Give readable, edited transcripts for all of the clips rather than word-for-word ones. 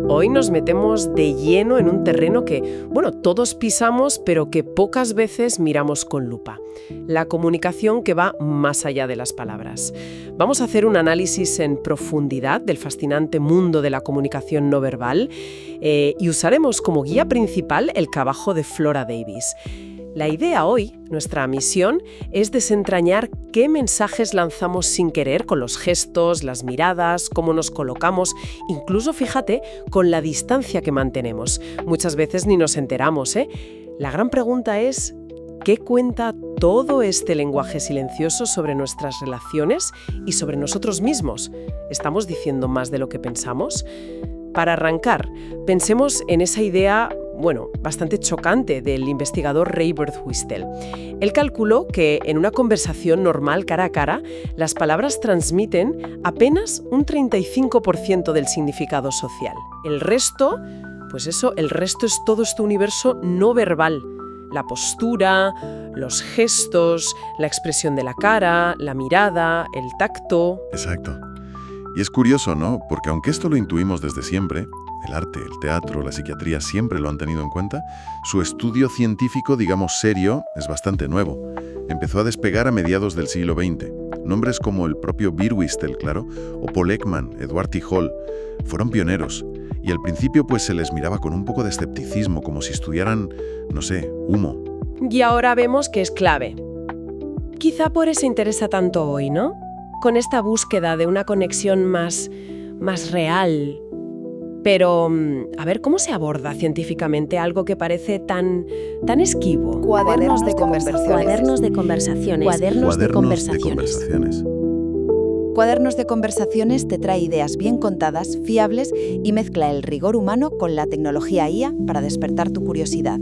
Hoy nos metemos de lleno en un terreno que, bueno, todos pisamos, pero que pocas veces miramos con lupa. La comunicación que va más allá de las palabras. Vamos a hacer un análisis en profundidad del fascinante mundo de la comunicación no verbal y usaremos como guía principal el trabajo de Flora Davis. La idea hoy, nuestra misión, es desentrañar qué mensajes lanzamos sin querer con los gestos, las miradas, cómo nos colocamos, incluso, fíjate, con la distancia que mantenemos. Muchas veces ni nos enteramos, ¿eh? La gran pregunta es, ¿qué cuenta todo este lenguaje silencioso sobre nuestras relaciones y sobre nosotros mismos? ¿Estamos diciendo más de lo que pensamos? Para arrancar, pensemos en esa idea bastante chocante del investigador Ray Birdwhistell. Él calculó que en una conversación normal cara a cara, las palabras transmiten apenas un 35% del significado social. El resto, el resto es todo este universo no verbal. La postura, los gestos, la expresión de la cara, la mirada, el tacto. Exacto. Y es curioso, ¿no? Porque aunque esto lo intuimos desde siempre, el arte, el teatro, la psiquiatría siempre lo han tenido en cuenta, su estudio científico, digamos serio, es bastante nuevo. Empezó a despegar a mediados del siglo XX. Nombres como el propio Birdwhistell, claro, o Paul Ekman, Edward T. Hall, fueron pioneros. Y al principio se les miraba con un poco de escepticismo, como si estudiaran, no sé, humo. Y ahora vemos que es clave. Quizá por eso interesa tanto hoy, ¿no? Con esta búsqueda de una conexión más real. Pero, a ver, ¿cómo se aborda científicamente algo que parece tan esquivo? Cuadernos de conversaciones. Cuadernos de conversaciones. Cuadernos de conversaciones te trae ideas bien contadas, fiables y mezcla el rigor humano con la tecnología IA para despertar tu curiosidad.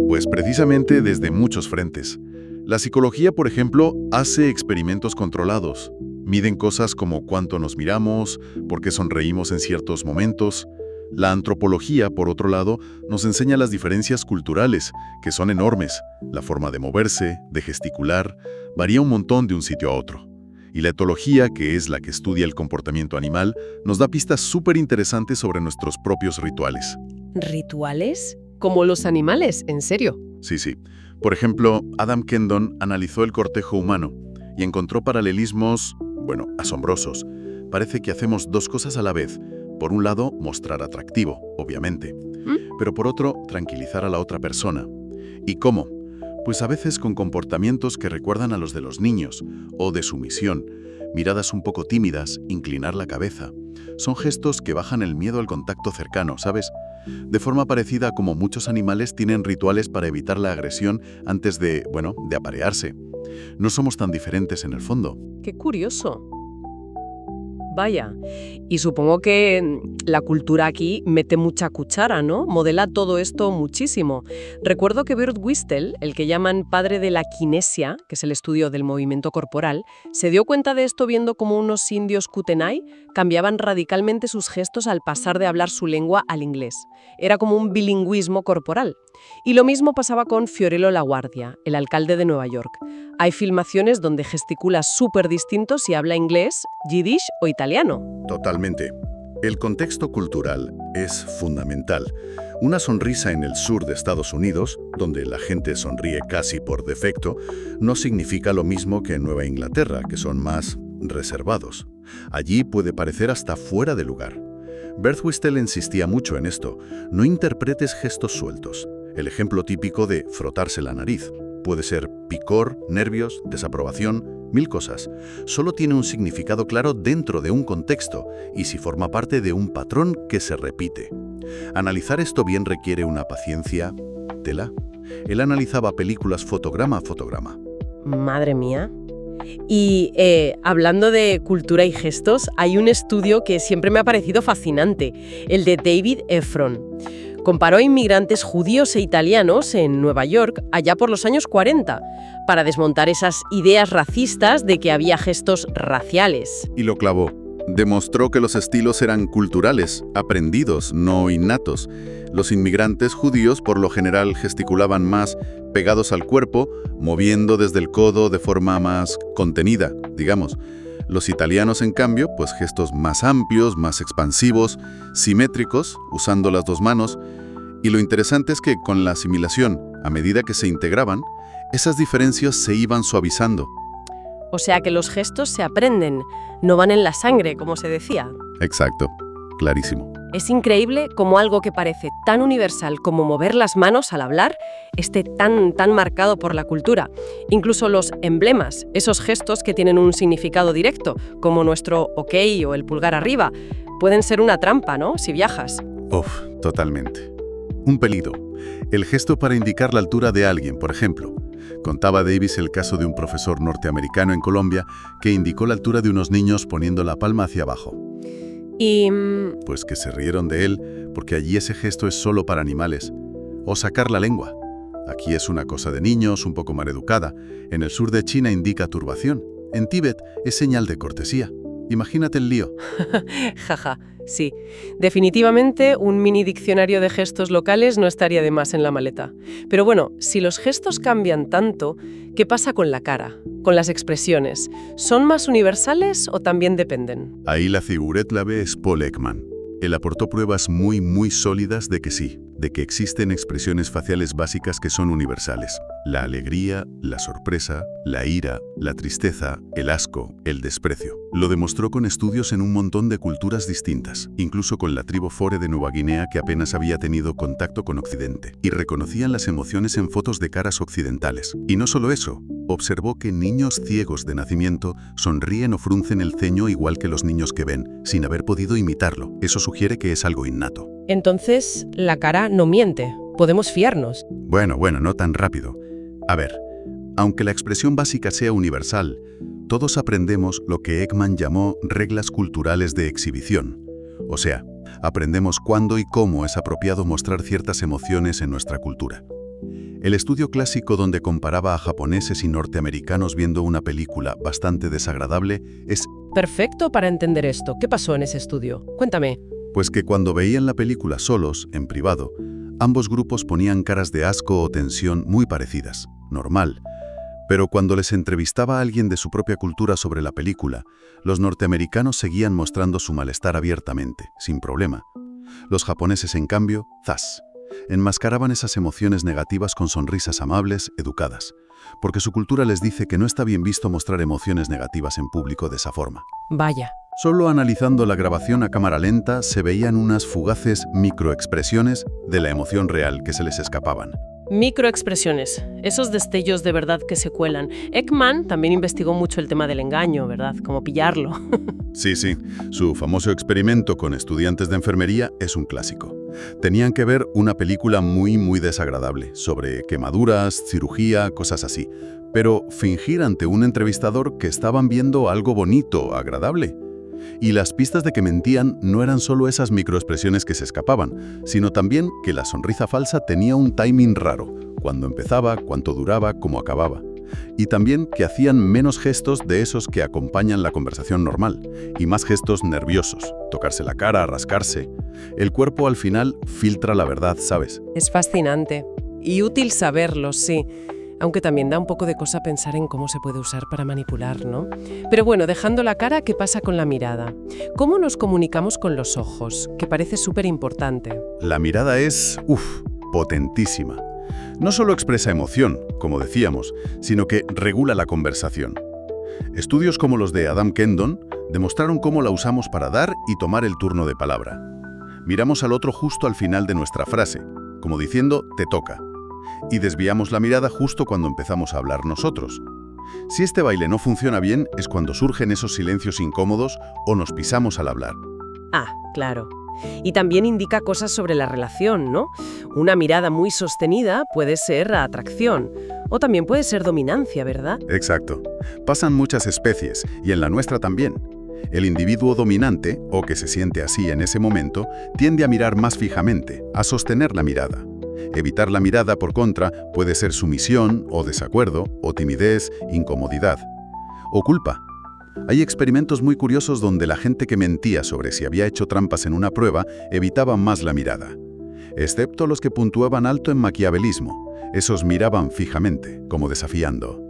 Pues precisamente desde muchos frentes. La psicología, por ejemplo, hace experimentos controlados. Miden cosas como cuánto nos miramos, por qué sonreímos en ciertos momentos. La antropología, por otro lado, nos enseña las diferencias culturales, que son enormes. La forma de moverse, de gesticular, varía un montón de un sitio a otro. Y la etología, que es la que estudia el comportamiento animal, nos da pistas súper interesantes sobre nuestros propios rituales. ¿Rituales? ¿Como los animales? ¿En serio? Sí. Por ejemplo, Adam Kendon analizó el cortejo humano y encontró paralelismos, asombrosos. Parece que hacemos dos cosas a la vez. Por un lado, mostrar atractivo, obviamente. Pero por otro, tranquilizar a la otra persona. ¿Y cómo? Pues a veces con comportamientos que recuerdan a los de los niños, o de sumisión, miradas un poco tímidas, inclinar la cabeza. Son gestos que bajan el miedo al contacto cercano, ¿sabes? De forma parecida a como muchos animales tienen rituales para evitar la agresión antes de aparearse. No somos tan diferentes en el fondo. ¡Qué curioso! Vaya, y supongo que la cultura aquí mete mucha cuchara, ¿no? Modela todo esto muchísimo. Recuerdo que Birdwhistell, el que llaman padre de la kinesia, que es el estudio del movimiento corporal, se dio cuenta de esto viendo cómo unos indios Kootenai cambiaban radicalmente sus gestos al pasar de hablar su lengua al inglés. Era como un bilingüismo corporal. Y lo mismo pasaba con Fiorello LaGuardia, el alcalde de Nueva York. Hay filmaciones donde gesticula súper distinto si habla inglés, yiddish o italiano. Totalmente. El contexto cultural es fundamental. Una sonrisa en el sur de Estados Unidos, donde la gente sonríe casi por defecto, no significa lo mismo que en Nueva Inglaterra, que son más reservados. Allí puede parecer hasta fuera de lugar. Birdwhistell insistía mucho en esto. No interpretes gestos sueltos. El ejemplo típico de frotarse la nariz. Puede ser picor, nervios, desaprobación, 1000 cosas. Solo tiene un significado claro dentro de un contexto y si forma parte de un patrón que se repite. Analizar esto bien requiere una paciencia tela. Él analizaba películas fotograma a fotograma. Madre mía. Y hablando de cultura y gestos, hay un estudio que siempre me ha parecido fascinante, el de David Efron. Comparó inmigrantes judíos e italianos en Nueva York allá por los años 40 para desmontar esas ideas racistas de que había gestos raciales. Y lo clavó. Demostró que los estilos eran culturales, aprendidos, no innatos. Los inmigrantes judíos por lo general gesticulaban más pegados al cuerpo, moviendo desde el codo de forma más contenida, digamos. Los italianos, en cambio, pues gestos más amplios, más expansivos, simétricos, usando las dos manos. Y lo interesante es que con la asimilación, a medida que se integraban, esas diferencias se iban suavizando. O sea que los gestos se aprenden, no van en la sangre, como se decía. Exacto, clarísimo. Es increíble cómo algo que parece tan universal como mover las manos al hablar esté tan marcado por la cultura. Incluso los emblemas, esos gestos que tienen un significado directo, como nuestro OK o el pulgar arriba, pueden ser una trampa, ¿no?, si viajas. Uf, totalmente. Un pelido. El gesto para indicar la altura de alguien, por ejemplo. Contaba Davis el caso de un profesor norteamericano en Colombia que indicó la altura de unos niños poniendo la palma hacia abajo. Y... Pues que se rieron de él, porque allí ese gesto es solo para animales. O sacar la lengua. Aquí es una cosa de niños, un poco maleducada. En el sur de China indica turbación. En Tíbet es señal de cortesía. Imagínate el lío. Jaja, sí. Definitivamente un mini diccionario de gestos locales no estaría de más en la maleta. Pero bueno, si los gestos cambian tanto, ¿qué pasa con la cara? Con las expresiones. ¿Son más universales o también dependen? Ahí la figura clave es Paul Ekman. Él aportó pruebas muy sólidas de que sí, de que existen expresiones faciales básicas que son universales. La alegría, la sorpresa, la ira, la tristeza, el asco, el desprecio. Lo demostró con estudios en un montón de culturas distintas, incluso con la tribu Fore de Nueva Guinea que apenas había tenido contacto con Occidente, y reconocían las emociones en fotos de caras occidentales. Y no solo eso, observó que niños ciegos de nacimiento sonríen o fruncen el ceño igual que los niños que ven, sin haber podido imitarlo. Eso sugiere que es algo innato. Entonces, la cara no miente. Podemos fiarnos. Bueno, no tan rápido. A ver, aunque la expresión básica sea universal, todos aprendemos lo que Ekman llamó reglas culturales de exhibición. O sea, aprendemos cuándo y cómo es apropiado mostrar ciertas emociones en nuestra cultura. El estudio clásico donde comparaba a japoneses y norteamericanos viendo una película bastante desagradable es... Perfecto para entender esto. ¿Qué pasó en ese estudio? Cuéntame. Pues que cuando veían la película solos, en privado, ambos grupos ponían caras de asco o tensión muy parecidas, normal. Pero cuando les entrevistaba a alguien de su propia cultura sobre la película, los norteamericanos seguían mostrando su malestar abiertamente, sin problema. Los japoneses, en cambio, ¡zas!, enmascaraban esas emociones negativas con sonrisas amables, educadas, porque su cultura les dice que no está bien visto mostrar emociones negativas en público de esa forma. Vaya. Solo analizando la grabación a cámara lenta se veían unas fugaces microexpresiones de la emoción real que se les escapaban. Microexpresiones, esos destellos de verdad que se cuelan. Ekman también investigó mucho el tema del engaño, ¿verdad? Cómo pillarlo. Sí. Su famoso experimento con estudiantes de enfermería es un clásico. Tenían que ver una película muy desagradable sobre quemaduras, cirugía, cosas así. Pero fingir ante un entrevistador que estaban viendo algo bonito, agradable. Y las pistas de que mentían no eran solo esas microexpresiones que se escapaban, sino también que la sonrisa falsa tenía un timing raro, cuándo empezaba, cuánto duraba, cómo acababa. Y también que hacían menos gestos de esos que acompañan la conversación normal, y más gestos nerviosos, tocarse la cara, rascarse. El cuerpo al final filtra la verdad, ¿sabes? Es fascinante. Y útil saberlo, sí. Aunque también da un poco de cosa pensar en cómo se puede usar para manipular, ¿no? Pero bueno, dejando la cara, ¿qué pasa con la mirada? ¿Cómo nos comunicamos con los ojos? Que parece súper importante. La mirada es, potentísima. No solo expresa emoción, como decíamos, sino que regula la conversación. Estudios como los de Adam Kendon demostraron cómo la usamos para dar y tomar el turno de palabra. Miramos al otro justo al final de nuestra frase, como diciendo, te toca. Y desviamos la mirada justo cuando empezamos a hablar nosotros. Si este baile no funciona bien, es cuando surgen esos silencios incómodos o nos pisamos al hablar. Ah, claro. Y también indica cosas sobre la relación, ¿no? Una mirada muy sostenida puede ser atracción, o también puede ser dominancia, ¿verdad? Exacto. Pasan muchas especies, y en la nuestra también. El individuo dominante, o que se siente así en ese momento, tiende a mirar más fijamente, a sostener la mirada. Evitar la mirada, por contra, puede ser sumisión, o desacuerdo, o timidez, incomodidad. O culpa. Hay experimentos muy curiosos donde la gente que mentía sobre si había hecho trampas en una prueba evitaba más la mirada. Excepto los que puntuaban alto en maquiavelismo. Esos miraban fijamente, como desafiando.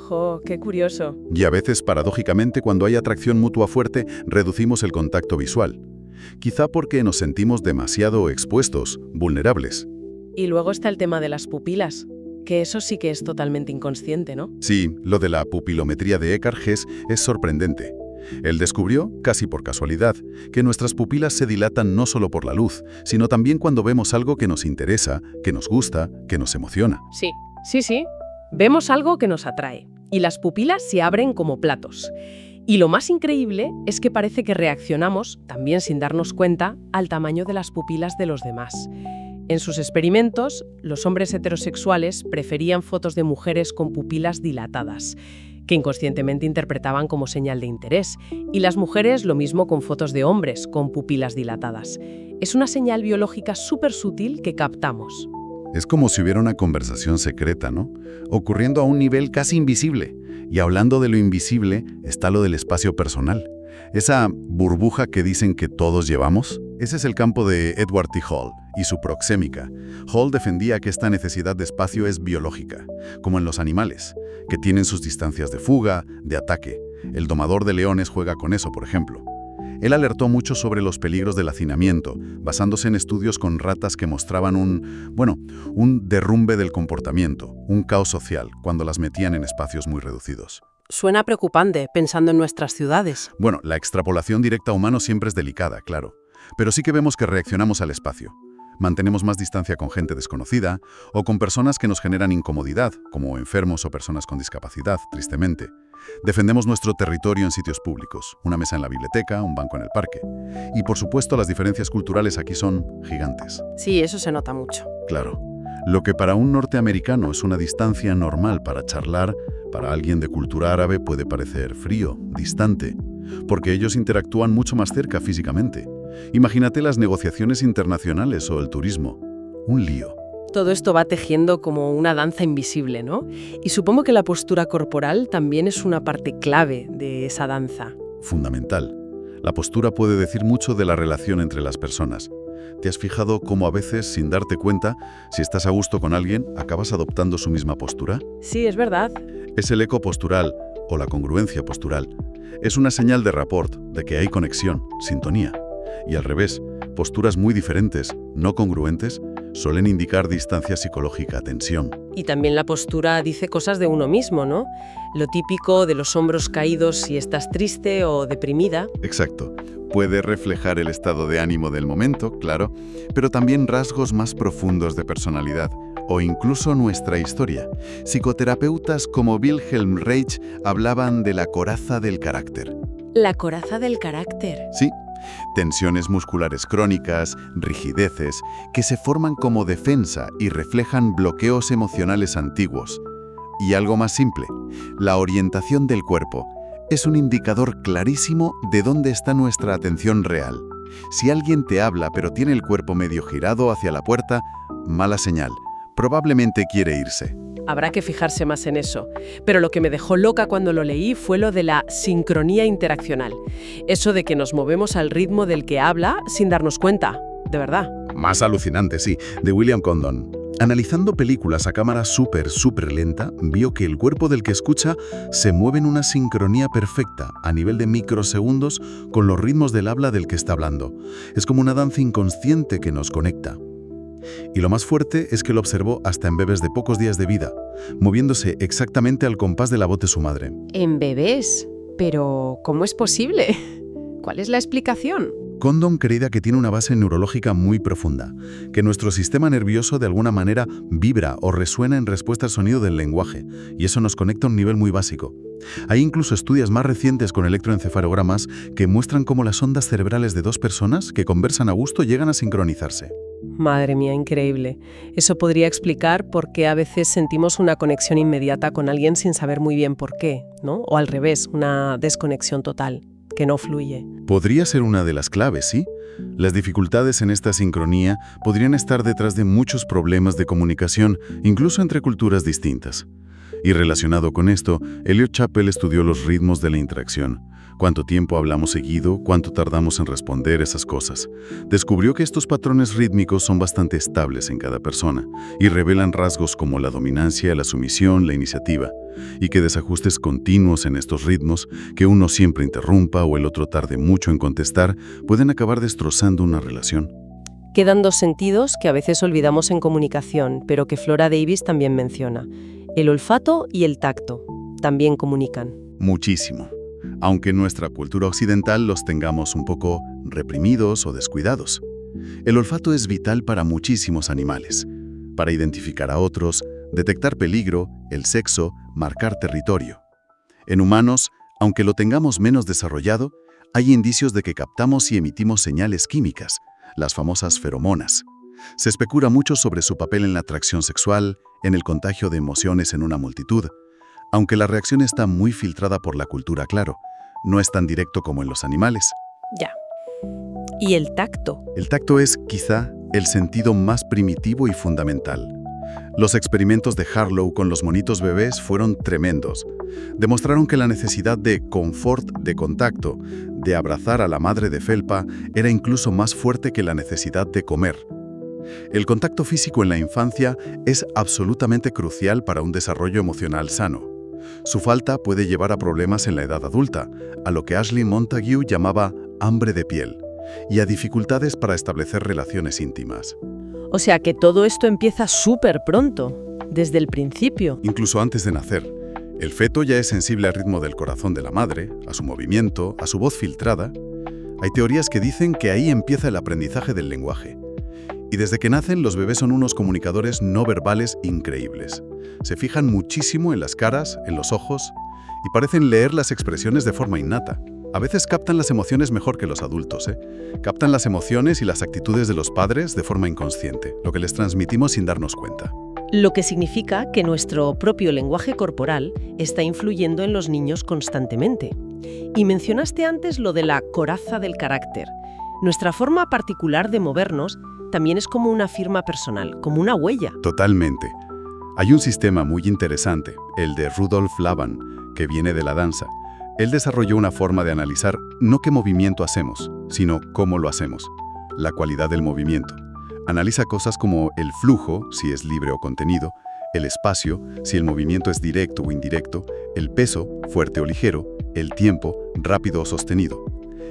¡Jo, qué curioso! Y a veces, paradójicamente, cuando hay atracción mutua fuerte, reducimos el contacto visual. Quizá porque nos sentimos demasiado expuestos, vulnerables. Y luego está el tema de las pupilas, que eso sí que es totalmente inconsciente, ¿no? Sí, lo de la pupilometría de Eckhart Hess es sorprendente. Él descubrió, casi por casualidad, que nuestras pupilas se dilatan no solo por la luz, sino también cuando vemos algo que nos interesa, que nos gusta, que nos emociona. Sí. Vemos algo que nos atrae, y las pupilas se abren como platos. Y lo más increíble es que parece que reaccionamos, también sin darnos cuenta, al tamaño de las pupilas de los demás. En sus experimentos, los hombres heterosexuales preferían fotos de mujeres con pupilas dilatadas, que inconscientemente interpretaban como señal de interés, y las mujeres lo mismo con fotos de hombres con pupilas dilatadas. Es una señal biológica súper sutil que captamos. Es como si hubiera una conversación secreta, ¿no? Ocurriendo a un nivel casi invisible. Y hablando de lo invisible, está lo del espacio personal. Esa burbuja que dicen que todos llevamos. Ese es el campo de Edward T. Hall y su proxémica. Hall defendía que esta necesidad de espacio es biológica, como en los animales, que tienen sus distancias de fuga, de ataque. El domador de leones juega con eso, por ejemplo. Él alertó mucho sobre los peligros del hacinamiento, basándose en estudios con ratas que mostraban un derrumbe del comportamiento, un caos social, cuando las metían en espacios muy reducidos. Suena preocupante, pensando en nuestras ciudades. Bueno, la extrapolación directa a humanos siempre es delicada, claro. Pero sí que vemos que reaccionamos al espacio. Mantenemos más distancia con gente desconocida o con personas que nos generan incomodidad, como enfermos o personas con discapacidad, tristemente. Defendemos nuestro territorio en sitios públicos, una mesa en la biblioteca, un banco en el parque. Y por supuesto las diferencias culturales aquí son gigantes. Sí, eso se nota mucho. Claro. Lo que para un norteamericano es una distancia normal para charlar, para alguien de cultura árabe puede parecer frío, distante, porque ellos interactúan mucho más cerca físicamente. Imagínate las negociaciones internacionales o el turismo. Un lío. Todo esto va tejiendo como una danza invisible, ¿no? Y supongo que la postura corporal también es una parte clave de esa danza. Fundamental. La postura puede decir mucho de la relación entre las personas. ¿Te has fijado cómo a veces, sin darte cuenta, si estás a gusto con alguien, acabas adoptando su misma postura? Sí, es verdad. Es el eco postural o la congruencia postural. Es una señal de rapport, de que hay conexión, sintonía. Y al revés, posturas muy diferentes, no congruentes, suelen indicar distancia psicológica, tensión. Y también la postura dice cosas de uno mismo, ¿no? Lo típico de los hombros caídos si estás triste o deprimida. Exacto. Puede reflejar el estado de ánimo del momento, claro, pero también rasgos más profundos de personalidad o incluso nuestra historia. Psicoterapeutas como Wilhelm Reich hablaban de la coraza del carácter. La coraza del carácter. Sí. Tensiones musculares crónicas, rigideces, que se forman como defensa y reflejan bloqueos emocionales antiguos. Y algo más simple, la orientación del cuerpo es un indicador clarísimo de dónde está nuestra atención real. Si alguien te habla pero tiene el cuerpo medio girado hacia la puerta, mala señal, probablemente quiere irse. Habrá que fijarse más en eso. Pero lo que me dejó loca cuando lo leí fue lo de la sincronía interaccional. Eso de que nos movemos al ritmo del que habla sin darnos cuenta. De verdad. Más alucinante, sí, de William Condon. Analizando películas a cámara súper lenta, vio que el cuerpo del que escucha se mueve en una sincronía perfecta, a nivel de microsegundos, con los ritmos del habla del que está hablando. Es como una danza inconsciente que nos conecta. Y lo más fuerte es que lo observó hasta en bebés de pocos días de vida, moviéndose exactamente al compás de la voz de su madre. ¿En bebés? Pero, ¿cómo es posible? ¿Cuál es la explicación? Condon creía que tiene una base neurológica muy profunda, que nuestro sistema nervioso de alguna manera vibra o resuena en respuesta al sonido del lenguaje, y eso nos conecta a un nivel muy básico. Hay incluso estudios más recientes con electroencefalogramas que muestran cómo las ondas cerebrales de dos personas que conversan a gusto llegan a sincronizarse. Madre mía, increíble. Eso podría explicar por qué a veces sentimos una conexión inmediata con alguien sin saber muy bien por qué, ¿no? O al revés, una desconexión total, que no fluye. Podría ser una de las claves, ¿sí? Las dificultades en esta sincronía podrían estar detrás de muchos problemas de comunicación, incluso entre culturas distintas. Y relacionado con esto, Elliot Chappell estudió los ritmos de la interacción. cuánto tiempo hablamos seguido, cuánto tardamos en responder esas cosas. Descubrió que estos patrones rítmicos son bastante estables en cada persona y revelan rasgos como la dominancia, la sumisión, la iniciativa, y que desajustes continuos en estos ritmos, que uno siempre interrumpa o el otro tarde mucho en contestar, pueden acabar destrozando una relación. Quedan dos sentidos que a veces olvidamos en comunicación, pero que Flora Davis también menciona. El olfato y el tacto también comunican. Muchísimo. Aunque en nuestra cultura occidental los tengamos un poco reprimidos o descuidados. El olfato es vital para muchísimos animales, para identificar a otros, detectar peligro, el sexo, marcar territorio. En humanos, aunque lo tengamos menos desarrollado, hay indicios de que captamos y emitimos señales químicas, las famosas feromonas. Se especula mucho sobre su papel en la atracción sexual, en el contagio de emociones en una multitud, aunque la reacción está muy filtrada por la cultura, claro, no es tan directo como en los animales. Ya. ¿Y el tacto? El tacto es, quizá, el sentido más primitivo y fundamental. Los experimentos de Harlow con los monitos bebés fueron tremendos. Demostraron que la necesidad de confort de contacto, de abrazar a la madre de felpa, era incluso más fuerte que la necesidad de comer. El contacto físico en la infancia es absolutamente crucial para un desarrollo emocional sano. Su falta puede llevar a problemas en la edad adulta, a lo que Ashley Montague llamaba hambre de piel, y a dificultades para establecer relaciones íntimas. O sea que todo esto empieza súper pronto, desde el principio. Incluso antes de nacer. El feto ya es sensible al ritmo del corazón de la madre, a su movimiento, a su voz filtrada. Hay teorías que dicen que ahí empieza el aprendizaje del lenguaje. Y desde que nacen, los bebés son unos comunicadores no verbales increíbles. Se fijan muchísimo en las caras, en los ojos, y parecen leer las expresiones de forma innata. A veces captan las emociones mejor que los adultos, Captan las emociones y las actitudes de los padres de forma inconsciente, lo que les transmitimos sin darnos cuenta. Lo que significa que nuestro propio lenguaje corporal está influyendo en los niños constantemente. Y mencionaste antes lo de la coraza del carácter. Nuestra forma particular de movernos también es como una firma personal, como una huella. Totalmente. Hay un sistema muy interesante, el de Rudolf Laban, que viene de la danza. Él desarrolló una forma de analizar no qué movimiento hacemos, sino cómo lo hacemos, la cualidad del movimiento. Analiza cosas como el flujo, si es libre o contenido, el espacio, si el movimiento es directo o indirecto, el peso, fuerte o ligero, el tiempo, rápido o sostenido.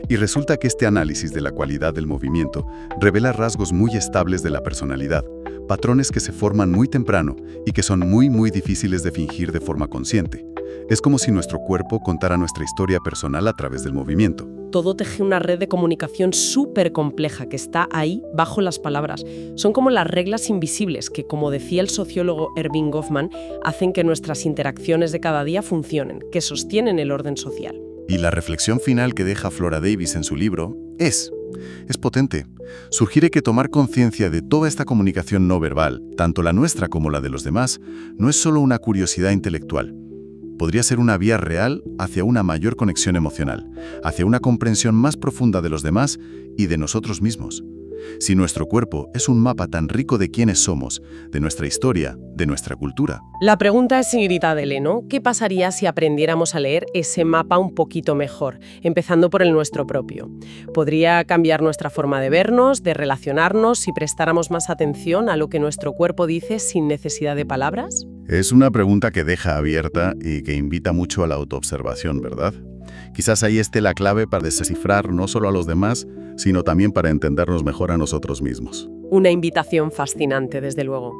Y resulta que este análisis de la cualidad del movimiento revela rasgos muy estables de la personalidad, patrones que se forman muy temprano y que son muy difíciles de fingir de forma consciente. Es como si nuestro cuerpo contara nuestra historia personal a través del movimiento. Todo teje una red de comunicación súper compleja que está ahí bajo las palabras. Son como las reglas invisibles que, como decía el sociólogo Erving Goffman, hacen que nuestras interacciones de cada día funcionen, que sostienen el orden social. Y la reflexión final que deja Flora Davis en su libro es potente. Sugiere que tomar conciencia de toda esta comunicación no verbal, tanto la nuestra como la de los demás, no es solo una curiosidad intelectual. Podría ser una vía real hacia una mayor conexión emocional, hacia una comprensión más profunda de los demás y de nosotros mismos. Si nuestro cuerpo es un mapa tan rico de quiénes somos, de nuestra historia, de nuestra cultura. La pregunta es, señorita Adele, ¿no? ¿Qué pasaría si aprendiéramos a leer ese mapa un poquito mejor, empezando por el nuestro propio? ¿Podría cambiar nuestra forma de vernos, de relacionarnos, si prestáramos más atención a lo que nuestro cuerpo dice sin necesidad de palabras? Es una pregunta que deja abierta y que invita mucho a la autoobservación, ¿verdad? Quizás ahí esté la clave para descifrar no solo a los demás, sino también para entendernos mejor a nosotros mismos. Una invitación fascinante, desde luego.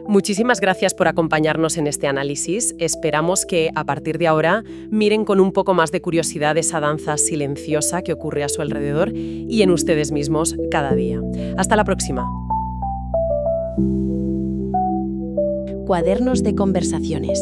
Muchísimas gracias por acompañarnos en este análisis. Esperamos que, a partir de ahora, miren con un poco más de curiosidad esa danza silenciosa que ocurre a su alrededor y en ustedes mismos cada día. Hasta la próxima. Cuadernos de conversaciones.